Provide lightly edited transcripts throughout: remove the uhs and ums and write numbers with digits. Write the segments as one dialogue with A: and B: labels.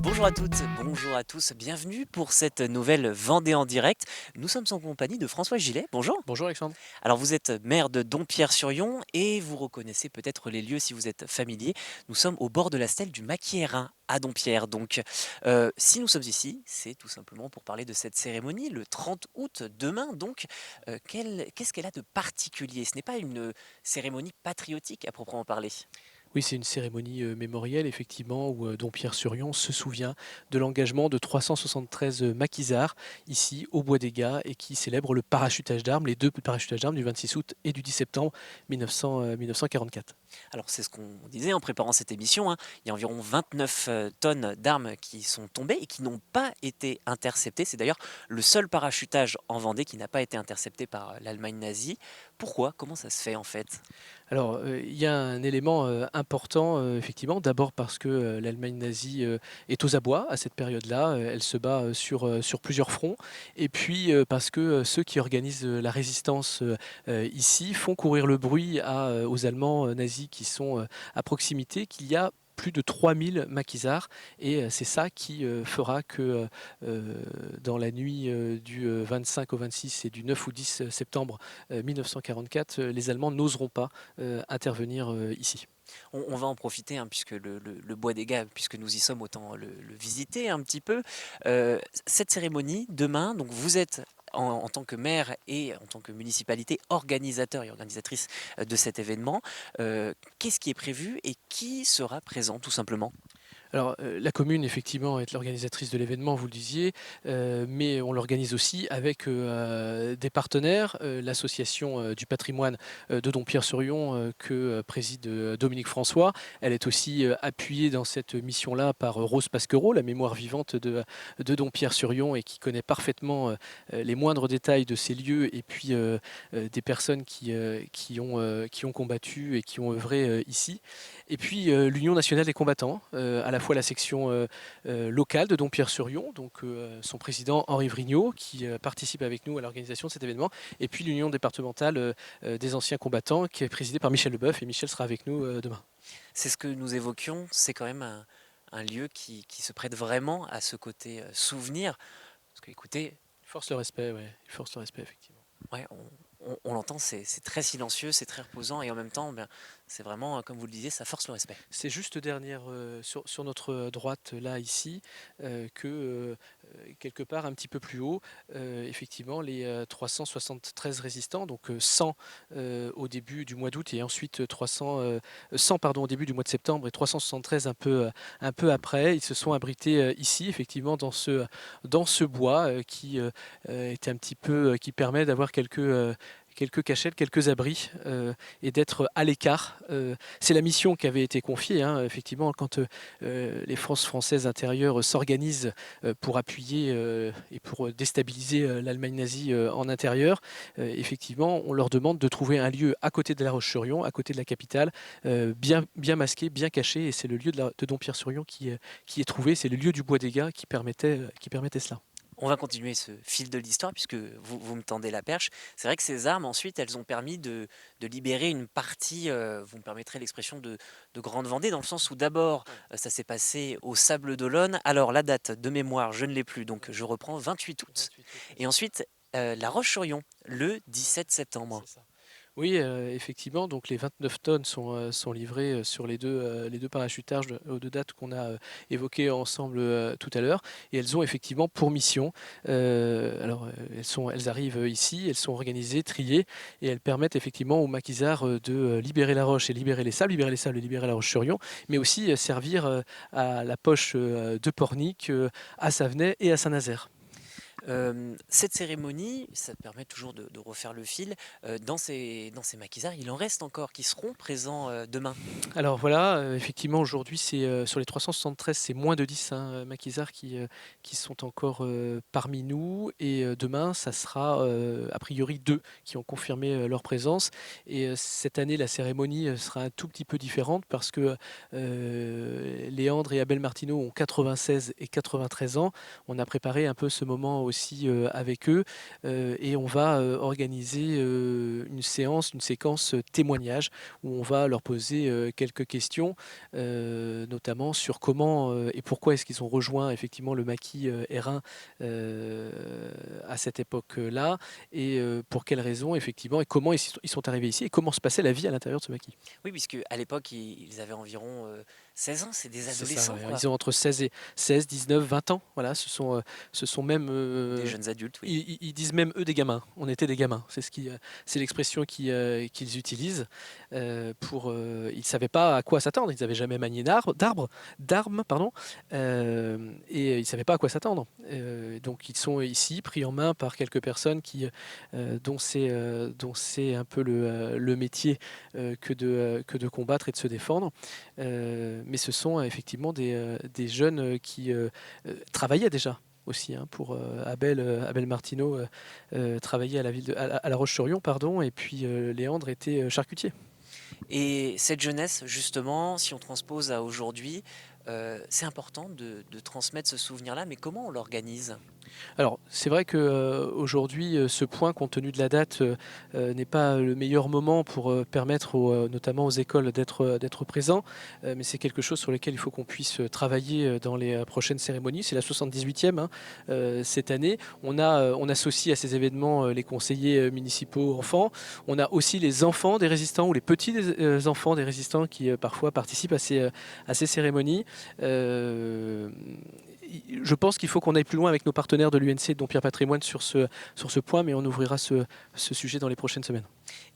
A: Bonjour à toutes, bonjour à tous, bienvenue pour cette nouvelle Vendée en direct. Nous sommes en compagnie de François Gillet, bonjour.
B: Bonjour Alexandre.
A: Alors vous êtes maire de Dompierre-sur-Yon et vous reconnaissez peut-être les lieux si vous êtes familier. Nous sommes au bord de la stèle du Maquiérin à Dompierre. Donc si nous sommes ici, c'est tout simplement pour parler de cette cérémonie le 30 août, demain. Donc qu'est-ce qu'elle a de particulier? Ce n'est pas une cérémonie patriotique à proprement parler.
B: Oui, c'est une cérémonie mémorielle, effectivement, où Dompierre-sur-Yon se souvient de l'engagement de 373 maquisards, ici, au Bois des Gars, et qui célèbre le parachutage d'armes, les deux parachutages d'armes du 26 août et du 10 septembre 1944.
A: Alors c'est ce qu'on disait en préparant cette émission, hein. Il y a environ 29 tonnes d'armes qui sont tombées et qui n'ont pas été interceptées. C'est d'ailleurs le seul parachutage en Vendée qui n'a pas été intercepté par l'Allemagne nazie. Pourquoi? Comment ça se fait en fait?
B: Alors, il y a un élément important, effectivement. D'abord parce que l'Allemagne nazie est aux abois à cette période-là. Elle se bat sur plusieurs fronts. Et puis parce que ceux qui organisent la résistance ici font courir le bruit aux Allemands nazis qui sont à proximité, qu'il y a plus de 3000 maquisards et c'est ça qui fera que dans la nuit du 25 au 26 et du 9 au 10 septembre 1944, les Allemands n'oseront pas intervenir ici.
A: On va en profiter, hein, puisque le Bois des Gars, puisque nous y sommes, autant le visiter un petit peu. Cette cérémonie, demain, donc vous êtes en tant que maire et en tant que municipalité organisateur et organisatrice de cet événement. Qu'est-ce qui est prévu et qui sera présent tout simplement?
B: Alors, la commune, effectivement, est l'organisatrice de l'événement, vous le disiez, mais on l'organise aussi avec des partenaires. L'association du patrimoine de Dompierre-sur-Yon, que préside Dominique François. Elle est aussi appuyée dans cette mission-là par Rose Pasquereau, la mémoire vivante de Dompierre-sur-Yon et qui connaît parfaitement les moindres détails de ces lieux et puis des personnes qui ont combattu et qui ont œuvré ici. Et puis l'Union nationale des combattants, à la fois la section locale de Dompierre-sur-Yon, donc son président Henri Vrignot, qui participe avec nous à l'organisation de cet événement, et puis l'Union départementale des anciens combattants, qui est présidée par Michel Leboeuf, et Michel sera avec nous demain.
A: C'est ce que nous évoquions, c'est quand même un lieu qui se prête vraiment à ce côté souvenir. Parce que écoutez,
B: Il force le respect, ouais. Il force le respect, effectivement.
A: ouais, on l'entend, c'est très silencieux, c'est très reposant et en même temps, ben, c'est vraiment, comme vous le disiez, ça force le respect.
B: C'est juste derrière, sur notre droite, là, ici, que quelque part un petit peu plus haut, effectivement, les 373 résistants, donc 100 au début du mois d'août et ensuite 100 pardon, au début du mois de septembre et 373 un peu après, ils se sont abrités ici, effectivement, dans ce bois est un petit peu, qui permet d'avoir quelques cachettes, quelques abris et d'être à l'écart. C'est la mission qui avait été confiée, hein, effectivement, quand les forces françaises intérieures s'organisent pour appuyer et pour déstabiliser l'Allemagne nazie en intérieur. Effectivement, on leur demande de trouver un lieu à côté de La Roche-sur-Yon, à côté de la capitale, bien masqué, bien caché, et c'est le lieu de Dompierre-sur-Yon qui est trouvé, c'est le lieu du Bois des Gars qui permettait cela.
A: On va continuer ce fil de l'histoire puisque vous me tendez la perche. C'est vrai que ces armes, ensuite, elles ont permis de libérer une partie, vous me permettrez l'expression, de Grande Vendée, dans le sens où d'abord, ça s'est passé au Sable d'Olonne. Alors, la date de mémoire, je ne l'ai plus, donc je reprends 28 août.
B: 28 août,
A: Et ensuite, La Roche-sur-Yon, le 17 septembre.
B: c'est ça. Oui, effectivement, donc les 29 tonnes sont livrées sur les deux parachutages aux 2 dates qu'on a évoquées ensemble tout à l'heure. Et elles ont effectivement pour mission, alors elles arrivent ici, elles sont organisées, triées, et elles permettent effectivement aux maquisards de libérer la roche et libérer les sables et libérer la Roche-sur-Yon, mais aussi servir à la poche de Pornic, à Savenay et à Saint-Nazaire.
A: Cette cérémonie, ça permet toujours de refaire le fil, dans ces maquisards, il en reste encore qui seront présents, demain?
B: Alors voilà, effectivement aujourd'hui c'est, sur les 373 c'est moins de 10 hein, maquisards qui sont encore, parmi nous et demain ça sera, a priori 2 qui ont confirmé, leur présence et cette année la cérémonie, sera un tout petit peu différente parce que, Léandre et Abel Martineau ont 96 et 93 ans. On a préparé un peu ce moment aussi, avec eux, et on va, organiser, une séquence, témoignage où on va leur poser, quelques questions, notamment sur comment, et pourquoi est-ce qu'ils ont rejoint effectivement le maquis, Hérin, heu, à cette époque-là et pour quelles raisons effectivement et comment ils sont arrivés ici et comment se passait la vie à l'intérieur de ce maquis.
A: Oui, puisque à l'époque, ils avaient environ, 16 ans, c'est des
B: C'est ça,
A: adolescents,
B: ouais,
A: quoi.
B: ils ont entre 19, 20 ans, voilà, ce sont même,
A: Des jeunes adultes, oui.
B: ils disent même eux des gamins. On était des gamins. C'est l'expression qu'ils utilisent, ils savaient pas à quoi s'attendre. Ils n'avaient jamais manié d'armes, pardon, et ils savaient pas à quoi s'attendre. Donc ils sont ici pris en main par quelques personnes dont c'est un peu le métier, que de combattre et de se défendre. Mais ce sont effectivement des jeunes, qui, travaillaient déjà aussi, hein, pour, Abel Martineau, travaillait à la ville à La Roche-sur-Yon, pardon et puis, Léandre était, charcutier.
A: Et cette jeunesse, justement, si on transpose à aujourd'hui, c'est important de transmettre ce souvenir-là, mais comment on l'organise?
B: Alors, c'est vrai qu'aujourd'hui, ce point, compte tenu de la date, n'est pas le meilleur moment pour, permettre notamment aux écoles d'être présents, mais c'est quelque chose sur lequel il faut qu'on puisse, travailler, dans les, prochaines cérémonies. C'est la 78e, hein, cette année. On associe à ces événements, les conseillers, municipaux enfants. On a aussi les enfants des résistants ou les petits enfants des résistants qui, parfois participent à ces cérémonies. Hem, je pense qu'il faut qu'on aille plus loin avec nos partenaires de l'UNC et de Dompierre Patrimoine sur ce point, mais on ouvrira ce sujet dans les prochaines semaines.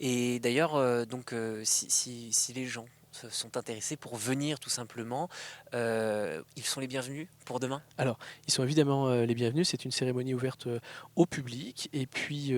A: Et d'ailleurs, donc, si les gens se sont intéressés pour venir tout simplement, ils sont les bienvenus pour demain?
B: Alors, ils sont évidemment, les bienvenus. C'est une cérémonie ouverte, au public et puis,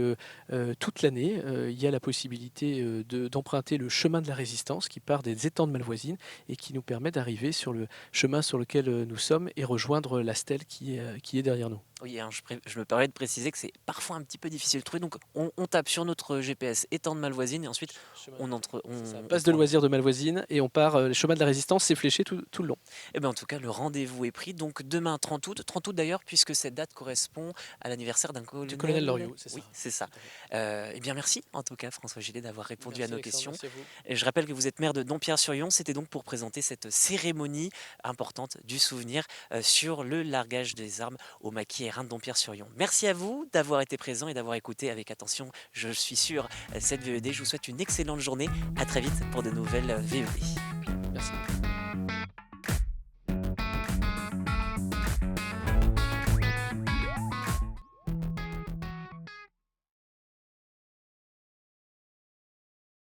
B: toute l'année, il y a la possibilité, d'emprunter le chemin de la Résistance qui part des étangs de Malvoisine et qui nous permet d'arriver sur le chemin sur lequel, nous sommes et rejoindre la stèle qui est derrière nous.
A: Oui, hein, je me permets de préciser que c'est parfois un petit peu difficile de trouver, donc on tape sur notre GPS «étang de Malvoisine» et ensuite
B: Chemin
A: on entre
B: C'est ça,
A: on
B: base de
A: prend.
B: loisirs de Malvoisine et on part, le chemin de la Résistance, c'est fléché tout le long.
A: Eh ben, en tout cas, le rendez-vous est pris, donc demain 30 août. 30 août d'ailleurs, puisque cette date correspond à l'anniversaire d'un
B: Du colonel
A: colonel.
B: Loriot, c'est ça,
A: Oui, c'est
B: tout
A: ça.
B: à fait.
A: Eh bien, merci en tout cas, François Gillet, d'avoir répondu à
B: Merci
A: nos
B: Alexandre,
A: questions.
B: merci à vous.
A: Et je rappelle que vous êtes maire de Dompierre-sur-Yon. C'était donc pour présenter cette cérémonie importante du souvenir sur le largage des armes au maquis Hérin de Dompierre-sur-Yon. Merci à vous d'avoir été présent et d'avoir écouté avec attention, je suis sûr, cette VED. Je vous souhaite une excellente journée. À très vite pour de nouvelles VED.
B: Merci.